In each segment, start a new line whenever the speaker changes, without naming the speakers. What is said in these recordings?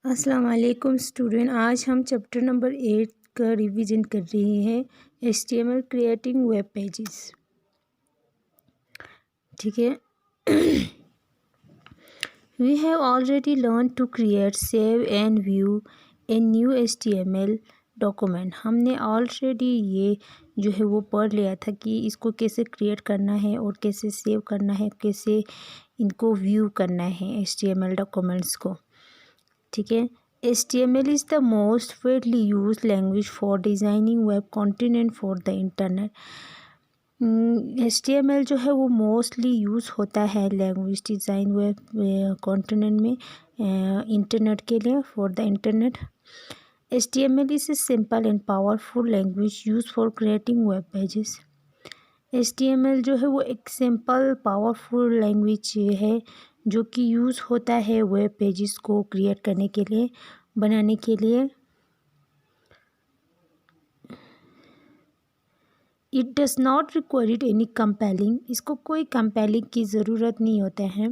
अस्सलाम वालेकुम स्टूडेंट। आज हम चैप्टर नंबर 8 का रिवीजन कर रहे हैं, HTML क्रिएटिंग वेब पेजेस। ठीक है। We have already learn to create, save and view a new HTML document. हमने ऑलरेडी ये जो है वो पढ़ लिया था कि इसको कैसे क्रिएट करना है और कैसे सेव करना है, कैसे इनको व्यू करना है HTML डॉक्यूमेंट्स को। ठीक है। HTML is the most widely used language for designing web content for the internet. HTML जो है वो मोस्टली यूज़ होता है लैंग्वेज डिज़ाइन वेब कंटेंट में इंटरनेट के लिए, for the internet. HTML is a simple and powerful language used for creating web pages. HTML जो है वो एक सिंपल पावरफुल लैंग्वेज है जो कि यूज़ होता है वेब पेजेस को क्रिएट करने के लिए, बनाने के लिए। It does not required any compiling, इसको कोई कंपेलिंग की ज़रूरत नहीं होता है।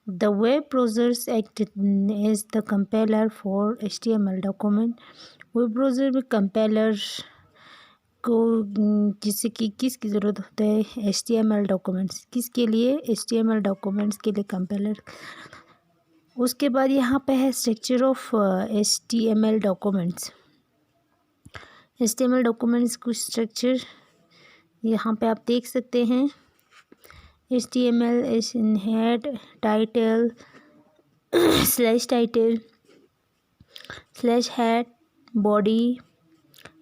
The web browsers act as the compiler for HTML document. Web browser में कंपेलर को जिससे कि किसकी ज़रूरत होता है, HTML डॉक्यूमेंट्स। किसके लिए? HTML डॉक्यूमेंट्स के लिए कंपेलर। उसके बाद यहाँ पे है structure of HTML documents. HTML documents कुछ स्ट्रक्चर यहाँ पे आप देख सकते हैं। HTML head, title, slash title, slash head, body,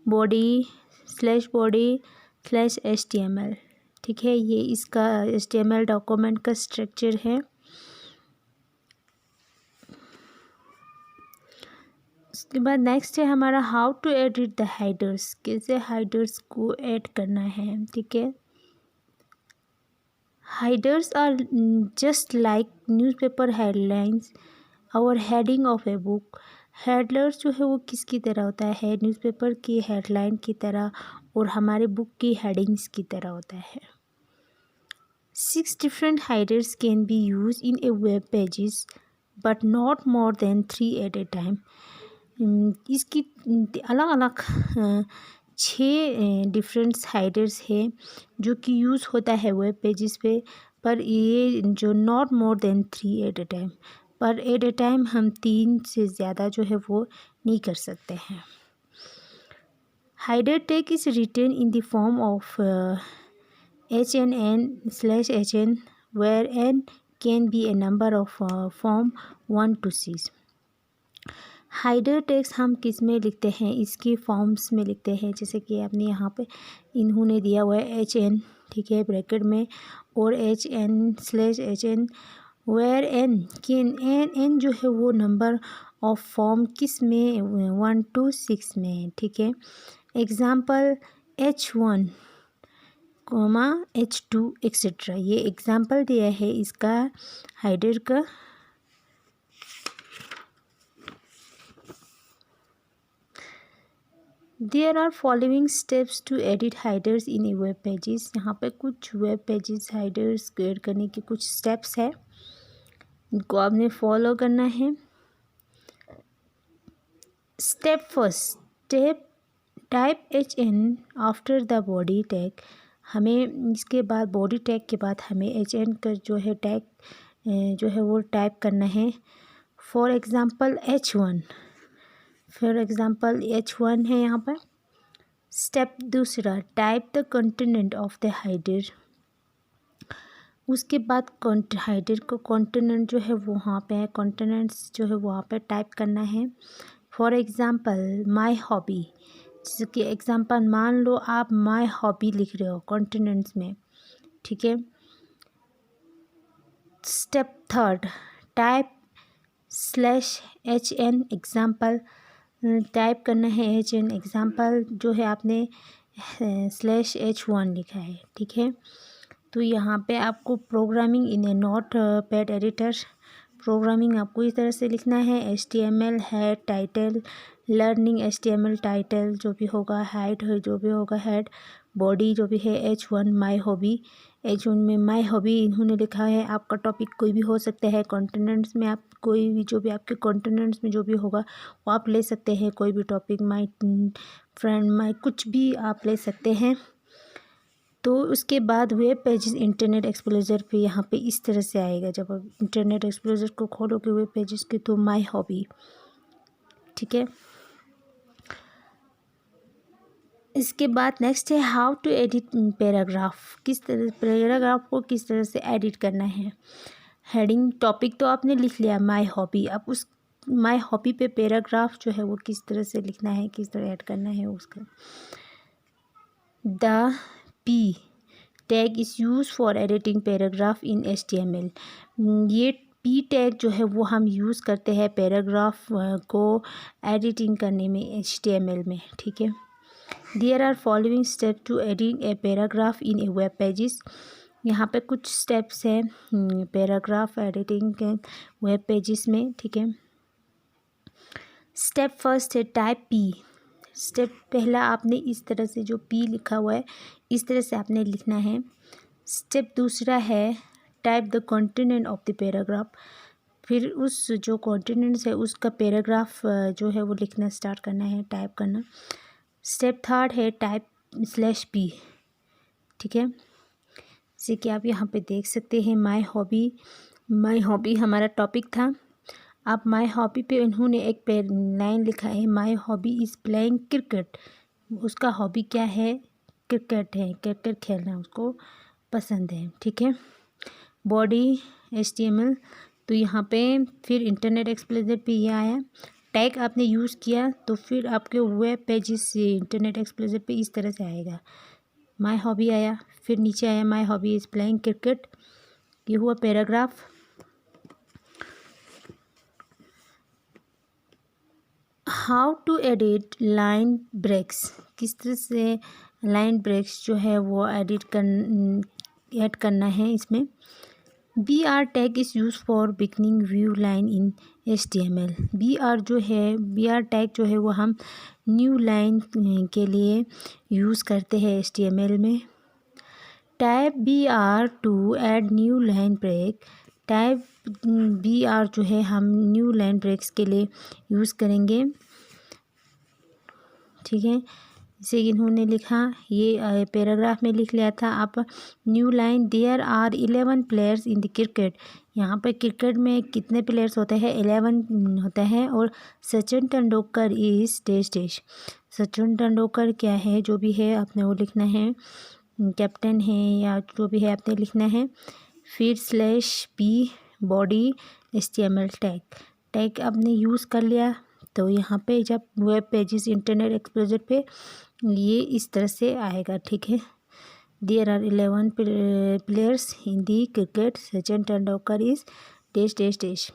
body, slash body, slash HTML। ठीक है, ये इसका HTML डॉक्यूमेंट का स्ट्रक्चर है। उसके बाद नेक्स्ट है हमारा how to edit the headers, कैसे हाइडर्स को ऐड करना है। ठीक है। Headers are just like newspaper headlines और heading of a book. Headers जो है वो किसकी तरह होता है? न्यूज़पेपर की हेडलाइन की तरह और हमारे बुक की हेडिंग्स की तरह होता है। 6 different hiders can be used in a web pages but not more than 3 at a time. इसकी अलग अलग 6 डिफरेंट हाइडर्स है जो कि यूज़ होता है वेब पेजेस पे, पर ये जो not more than 3 at a time, पर एट ए टाइम हम 3 से ज़्यादा जो है वो नहीं कर सकते हैं। Header tag is written in the form of HN/HN where N can be a number of form 1 to 6. हाइडर tags हम किस में लिखते हैं? इसके फॉर्म्स में लिखते हैं, जैसे कि आपने यहाँ पे इन्होंने दिया हुआ है HN, ठीक है, ब्रैकेट में, और HN/HN वेयर N जो है वो नंबर ऑफ फॉर्म किस में? 1 to 6 में, ठीक है। एग्ज़ाम्पल H1, H2 एक्सेट्रा, ये एग्ज़ाम्पल दिया है इसका हाइडर का। There are following steps to edit headers in a web pages. यहाँ पे कुछ वेब पेजेस हाइडर्स क्रिएट करने के कुछ स्टेप्स है, इनको आपने फॉलो करना है। Step first, step type HN after the body tag. हमें इसके बाद बॉडी टैग के बाद हमें HN का जो है टैग जो है वो टाइप करना है। फॉर एग्ज़ाम्पल H1 है यहाँ पर। स्टेप दूसरा, type the content of the header. उसके बाद हाइडर को कंटेंट जो है वो वहाँ पे है, कंटेंट्स जो है वहाँ पे टाइप करना है। फॉर एग्ज़ाम्पल माई हॉबी, जैसे कि एग्ज़ाम्पल मान लो आप माई हॉबी लिख रहे हो कंटेंट्स में, ठीक है। Step third, type /HN example, type करना है HN एग्ज़ाम्पल जो है आपने /H1 लिखा है, ठीक है। तो यहाँ पे आपको programming in A note pad editor, programming आपको इस तरह से लिखना है। HTML head title, learning HTML title जो भी होगा, हाइड जो भी होगा हेड, बॉडी जो भी है H1 माई हॉबी, H1 में माई हॉबी इन्होंने लिखा है। आपका टॉपिक कोई भी हो सकता है, कॉन्टिनेंट्स में आप कोई भी जो भी आपके कॉन्टिनेंट्स में जो भी होगा वो आप ले सकते हैं, कोई भी टॉपिक, माई फ्रेंड, माई कुछ भी आप ले सकते हैं। तो उसके बाद वेब पेजेस इंटरनेट एक्सप्लोरर पे यहाँ पे इस तरह से आएगा। जब आप इंटरनेट एक्सप्लोरर को खोलोगे वेब पेजेस के तो माई हॉबी, ठीक है। इसके बाद नेक्स्ट है हाउ टू एडिट पैराग्राफ। किस तरह पैराग्राफ को किस तरह से एडिट करना है। हेडिंग टॉपिक तो आपने लिख लिया माई हॉबी, अब उस माई हॉबी पे पैराग्राफ जो है वो किस तरह से लिखना है, किस तरह ऐड करना है उसका। The P tag is use for editing paragraph in HTML। ये पी टैग जो है वो हम यूज़ करते हैं पैराग्राफ को एडिटिंग करने में HTML में, ठीक है। There are following step to edit a paragraph in a web pages. यहाँ पे कुछ स्टेप्स हैं पैराग्राफ एडिटिंग के वेब पेजेस में, ठीक है। स्टेप फर्स्ट है टाइप पी। स्टेप पहला आपने इस तरह से जो पी लिखा हुआ है इस तरह से आपने लिखना है। स्टेप दूसरा है type the continent of the paragraph. फिर उस जो कॉन्टिनेंट्स है उसका पैराग्राफ जो है वो लिखना स्टार्ट करना है, टाइप करना। स्टेप थर्ड है टाइप /p, ठीक है। जैसे कि आप यहाँ पे देख सकते हैं माई हॉबी हमारा टॉपिक था। अब माई हॉबी पे उन्होंने एक लाइन लिखा है माई हॉबी इज़ प्लेइंग क्रिकेट। उसका हॉबी क्या है, क्रिकेट है, क्रिकेट खेलना उसको पसंद है, ठीक है। बॉडी HTML, तो यहाँ पे फिर इंटरनेट एक्सप्लोरर पे ये आया। टैग आपने यूज़ किया तो फिर आपके वेब पेजेस से इंटरनेट एक्सप्लोरर पे इस तरह से आएगा। माई हॉबी आया, फिर नीचे आया my hobby is playing cricket, ये हुआ paragraph. How to edit line breaks. किस तरह से लाइन ब्रेक्स जो है वो ऐड करना है इसमें। BR tag is use for beginning view line in HTML। BR tag जो है वो हम न्यू लाइन के लिए यूज़ करते हैं HTML में। Type BR to add new line break. Type BR जो है हम न्यू लाइन ब्रेक्स के लिए यूज़ करेंगे, ठीक है। जैसे इन्होंने लिखा, ये पैराग्राफ में लिख लिया था। आप new line there are 11 players in the cricket. यहाँ पर क्रिकेट में कितने प्लेयर्स होते हैं, 11 होता है। और सचिन तेंदुलकर इज़ -- सचिन तेंदुलकर क्या है, जो भी है आपने वो लिखना है, कैप्टन है या जो भी है आपने लिखना है। फिर /p बॉडी HTML टैग आपने यूज़ कर लिया। तो यहाँ पे जब वेब पेजेस इंटरनेट एक्सप्लोरर पे ये इस तरह से आएगा, ठीक है। There are 11 players in the cricket, Sachin Tendulkar is --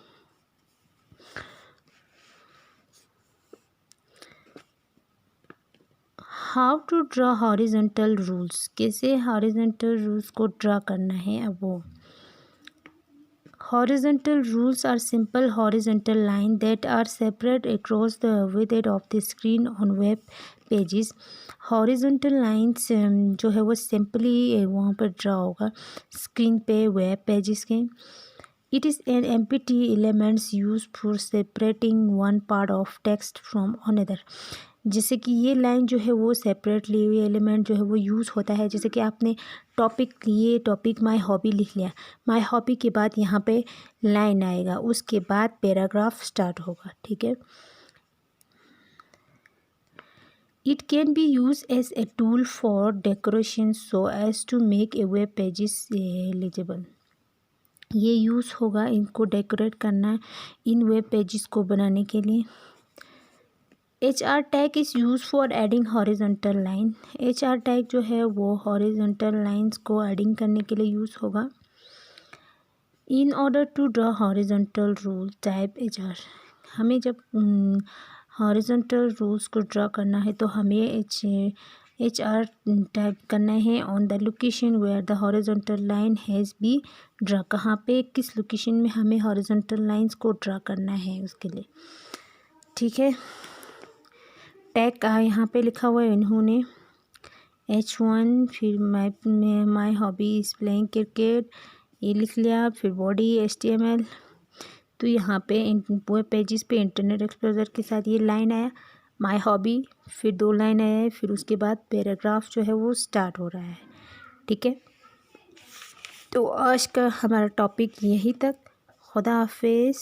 how to draw horizontal rules. कैसे हॉरिजॉन्टल रूल्स को ड्रा करना है। अब वो horizontal rules are simple horizontal lines that are separate across the width of the screen on web pages। horizontal lines जो है वो simply वहाँ पर ड्रा होगा स्क्रीन पे वेब पेजेस के। It is an empty elements used for separating one part of text from another। जैसे कि ये लाइन जो है वो सेपरेटली ये एलिमेंट जो है वो यूज़ होता है। जैसे कि आपने टॉपिक माई हॉबी लिख लिया, माई हॉबी के बाद यहाँ पे लाइन आएगा, उसके बाद पैराग्राफ स्टार्ट होगा, ठीक है। It can be use as a tool for decoration so as to make a web pages eligible. ये यूज़ होगा इनको डेकोरेट करना इन वेब पेजेस को बनाने के लिए। HR tag is use for adding horizontal line. HR tag जो है वो हॉरिजॉन्टल लाइंस को एडिंग करने के लिए यूज़ होगा। In order to draw horizontal rule type HR। हमें जब हॉरिजॉन्टल रूल्स को ड्रॉ करना है तो हमें HR टाइप करना है on the location where the horizontal line has be draw. कहाँ पे किस लोकेशन में हमें हॉरिजॉन्टल लाइंस को ड्रा करना है उसके लिए, ठीक है। टैग यहाँ पे लिखा हुआ है इन्होंने H1, फिर माई हॉबी इज़ प्लेइंग क्रिकेट, ये लिख लिया। फिर बॉडी HTML। तो यहाँ पे वेब पेजेस पे इंटरनेट एक्सप्लोरर के साथ ये लाइन आया माई हॉबी, फिर 2 लाइन आया है, फिर उसके बाद पैराग्राफ जो है वो स्टार्ट हो रहा है। ठीक है, तो आज का हमारा टॉपिक यहीं तक। खुदा हाफिज़।